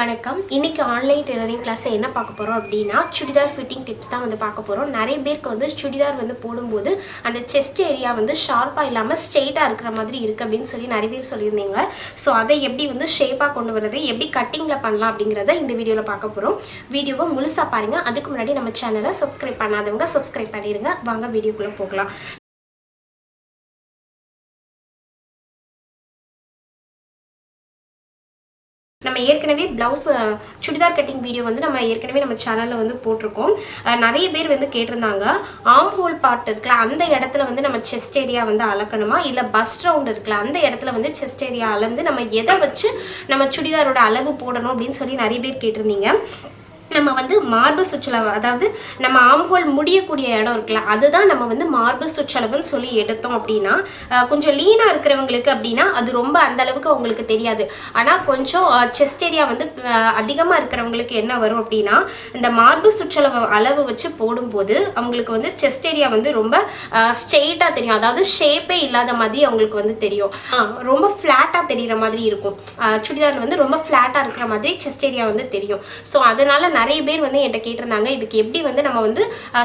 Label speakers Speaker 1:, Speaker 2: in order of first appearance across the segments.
Speaker 1: வணக்கம். இன்னைக்கு online tailoring class என்ன பார்க்க போறோம் அப்படினா சுடிதார் ஃபிட்டிங் டிப்ஸ் தான் பார்க்க போறோம். நிறைய பேருக்கு சுடிதார் போடும்போது அந்த செஸ்ட் ஏரியா ஷார்ப்பா இல்லாம ஸ்ட்ரெயிட்டா இருக்கிற மாதிரி இருக்கு அப்படினு சொல்லி நிறைய பேர் சொல்லியிருந்தீங்க. சோ அதை எப்படி ஷேப்பா கொண்டு வரது, எப்படி கட்டிங்ல பண்ணலாம் அப்படிங்கறத இந்த வீடியோல பார்க்க போறோம். வீடியோவை முழுசா பாருங்க. அதுக்கு முன்னாடி நம்ம சேனலை சப்ஸ்கிரைப் பண்ணாதவங்க சப்ஸ்கிரைப் பண்ணிருங்க. வாங்க வீடியோக்குள்ள போகலாம். நம்ம ஏற்கனவே ப்ளவுஸ் சுடிதார் கட்டிங் வீடியோ நம்ம ஏற்கனவே நம்ம சேனல்ல போட்டிருக்கோம். நிறைய பேர் கேட்டிருந்தாங்க, ஆர்ம் ஹோல் பார்ட் இருக்குல்ல அந்த இடத்துல நம்ம செஸ்ட் ஏரியா அளக்கணுமா, இல்ல பஸ்ட் ரவுண்ட் இருக்குல்ல அந்த இடத்துல செஸ்ட் ஏரியா அளந்து நம்ம எதை வச்சு நம்ம சுடிதாரோட அளவு போடணும் அப்படின்னு சொல்லி நிறைய பேர் கேட்டிருந்தீங்க. நம்ம மார்பு சுற்றளவு, அதாவது நம்ம ஆர்ம் ஹோல் முடியக்கூடிய இடம் இருக்குல்ல அதுதான் நம்ம மார்பு சுற்றளவுன்னு சொல்லி எடுத்தோம் அப்படின்னா கொஞ்சம் லீனா இருக்கிறவங்களுக்கு அப்படின்னா அது ரொம்ப அந்த அளவுக்கு அவங்களுக்கு தெரியாது. ஆனால் கொஞ்சம் செஸ்ட் ஏரியா அதிகமாக இருக்கிறவங்களுக்கு என்ன வரும் அப்படின்னா இந்த மார்பு சுற்றளவு அளவு வச்சு போடும்போது அவங்களுக்கு செஸ்ட் ஏரியா ரொம்ப ஸ்ட்ரெயிட்டாக தெரியும். அதாவது ஷேப்பே இல்லாத மாதிரி அவங்களுக்கு தெரியும். ரொம்ப ஃப்ளாட்டாக தெரிகிற மாதிரி இருக்கும். சுடிதாரில் ரொம்ப ஃப்ளாட்டாக இருக்கிற மாதிரி செஸ்ட் ஏரியா தெரியும். ஸோ அதனால நிறைய பேர் என்கிட்ட கேட்டிருந்தாங்க, இதுக்கு எப்படி நம்ம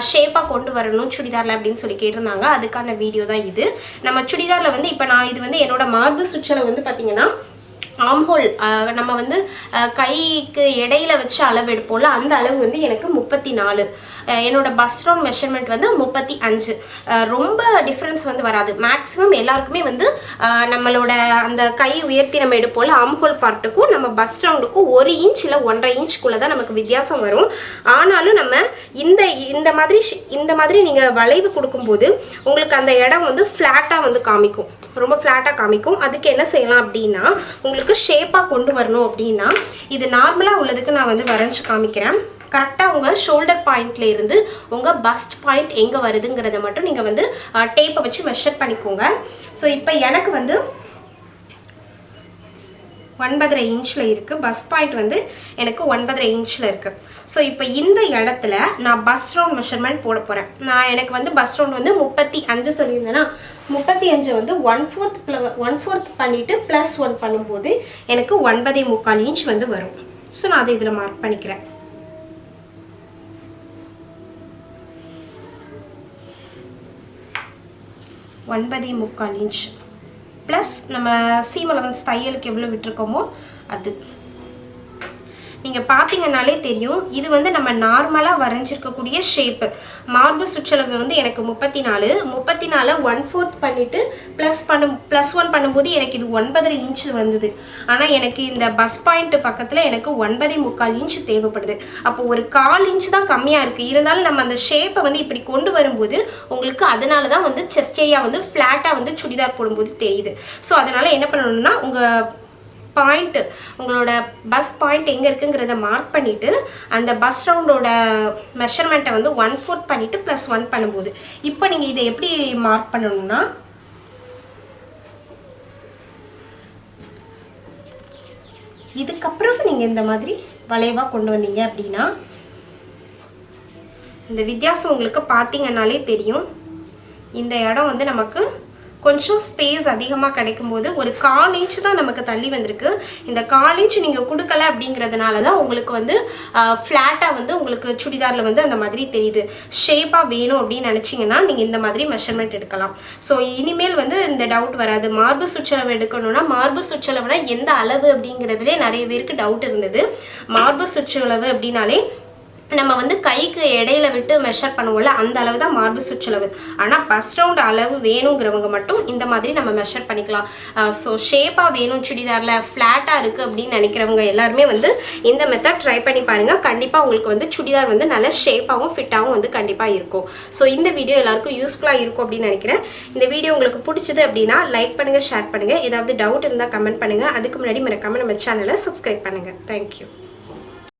Speaker 1: ஷேப்பா கொண்டு வரணும் சுடிதார்ல அப்படின்னு சொல்லி கேட்டிருந்தாங்க. அதுக்கான வீடியோ தான் இது. நம்ம சுடிதார்ல இப்போ நான் இது என்னோட மார்பு சுற்றளவு பார்த்தீங்கன்னா ஆர்ம் ஹோல் நம்ம கைக்கு இடையில வச்சு அளவு எடுப்போம்ல அந்த அளவு எனக்கு 34. என்னோட பஸ்ட் ரவுண்ட் மெஷர்மெண்ட் 35. ரொம்ப டிஃப்ரென்ஸ் வராது. மேக்ஸிமம் எல்லாருக்குமே நம்மளோட அந்த கை உயர்த்தி நம்ம எடுப்போம்ல ஆர்ம் ஹோல் பார்ட்டுக்கும் நம்ம பஸ்ட் ரவுண்டுக்கும் 1 இன்ச் இல்லை 1.5 இன்ச்சுக்குள்ள தான் நமக்கு வித்தியாசம் வரும். ஆனாலும் நம்ம இந்த மாதிரி நீங்கள் வளைவு கொடுக்கும்போது உங்களுக்கு அந்த இடம் ஃப்ளாட்டாக காமிக்கும், ரொம்ப ஃப்ளாட்டாக காமிக்கும். அதுக்கு என்ன செய்யலாம் அப்படின்னா உங்களுக்கு ஷேப்பாக கொண்டு வரணும் அப்படின்னா இது நார்மலாக உள்ளதுக்கு நான் வரைஞ்சி காமிக்கிறேன். கரெக்டாக உங்கள் ஷோல்டர் பாயிண்ட்ல இருந்து உங்கள் பஸ்ட் பாயிண்ட் எங்கே வருதுங்கிறத மட்டும் நீங்கள் டேப்பை வச்சு மெஷர் பண்ணிக்கோங்க. ஸோ இப்போ எனக்கு 9.5 இன்ச்சில் இருக்குது. பஸ்ட் பாயிண்ட் எனக்கு 9.5 இன்ச்சில் இருக்குது. ஸோ இப்போ இந்த இடத்துல நான் பஸ்ட் ரவுண்ட் மெஷர்மெண்ட் போட போகிறேன். நான் எனக்கு பஸ்ட் ரவுண்ட் 35 சொல்லியிருந்தேன்னா 35 1/4 பண்ணிவிட்டு +1 பண்ணும்போது எனக்கு 9.25 இன்ச் வரும். ஸோ நான் அதை இதில் மார்க் பண்ணிக்கிறேன். (9.25 இன்ச்) ப்ளஸ் நம்ம சீம் அலவன்ஸ் தையலுக்கு எவ்வளோ விட்டுருக்கோமோ அது. நீங்கள் பார்த்தீங்கன்னாலே தெரியும் இது நம்ம நார்மலாக வரைஞ்சிருக்கக்கூடிய ஷேப்பு. மார்பு சுற்றளவு எனக்கு 34. 34 1/4 பண்ணிவிட்டு +1 பண்ணும்போது எனக்கு இது 9.5 இன்ச் வந்தது. ஆனால் எனக்கு இந்த பஸ் பாயிண்ட் பக்கத்தில் எனக்கு 9.25 இன்ச் தேவைப்படுது. அப்போ ஒரு 1/4 இன்ச் தான் கம்மியாக இருக்குது. இருந்தாலும் நம்ம அந்த ஷேப்பை இப்படி கொண்டு வரும்போது உங்களுக்கு அதனால தான் செஸ்ட் ஏரியா ஃப்ளாட்டாக சுடிதார் போடும்போது தெரியுது. ஸோ அதனால் என்ன பண்ணணும்னா உங்கள் பாயிண்ட், உங்களோட பஸ் பாயிண்ட் எங்கே இருக்குங்கிறத மார்க் பண்ணிவிட்டு அந்த பஸ் ரவுண்டோட மெஷர்மெண்ட்டை 1/4 பண்ணிவிட்டு +1 பண்ணும்போது இப்போ நீங்கள் இதை எப்படி மார்க் பண்ணணும்னா இதுக்கப்புறம் நீங்கள் இந்த மாதிரி வளைவாக கொண்டு வந்தீங்க அப்படின்னா இந்த வித்தியாசம் உங்களுக்கு பார்த்தீங்கன்னாலே தெரியும். இந்த இடம் நமக்கு கொஞ்சம் ஸ்பேஸ் அதிகமாக கிடைக்கும்போது ஒரு 1/4 இன்ச் தான் நமக்கு தள்ளி வந்திருக்கு. இந்த 1/4 இன்ச் நீங்கள் கொடுக்கல அப்படிங்கிறதுனால தான் உங்களுக்கு ஃப்ளாட்டாக உங்களுக்கு சுடிதாரில் அந்த மாதிரி தெரியுது. ஷேப்பாக வேணும் அப்படின்னு நினச்சிங்கன்னா நீங்கள் இந்த மாதிரி மெஷர்மெண்ட் எடுக்கலாம். ஸோ இனிமேல் இந்த டவுட் வராது. மார்பு சுற்றளவு எடுக்கணும்னா மார்பு சுற்றளவுனா எந்த அளவு அப்படிங்கிறதுலே நிறைய பேருக்கு டவுட் இருந்தது. மார்பு சுற்றளவு அப்படின்னாலே நம்ம கைக்கு இடையில விட்டு மெஷர் பண்ணுவோம்ல அந்த அளவு தான் மார்பு சுற்றளவு. ஆனால் பஸ்ட் ரவுண்ட் அளவு வேணுங்கிறவங்க மட்டும் இந்த மாதிரி நம்ம மெஷர் பண்ணிக்கலாம். ஸோ ஷேப்பாக வேணும் சுடிதாரில் ஃப்ளாட்டாக இருக்குது அப்படின்னு நினைக்கிறவங்க எல்லாருமே இந்த மெத்தட் ட்ரை பண்ணி பாருங்கள். கண்டிப்பாக உங்களுக்கு சுடிதார் நல்ல ஷேப்பாகவும் ஃபிட்டாகவும் கண்டிப்பாக இருக்கும். ஸோ இந்த வீடியோ எல்லாருக்கும் யூஸ்ஃபுல்லாக இருக்கும் அப்படின்னு நினைக்கிறேன். இந்த வீடியோ உங்களுக்கு பிடிச்சது அப்படின்னா லைக் பண்ணுங்கள், ஷேர் பண்ணுங்கள். ஏதாவது டவுட் இருந்தால் கமெண்ட் பண்ணுங்கள். அதுக்கு முன்னாடி மறக்காம நம்ம சேனலை சப்ஸ்கிரைப் பண்ணுங்கள். தேங்க்யூ.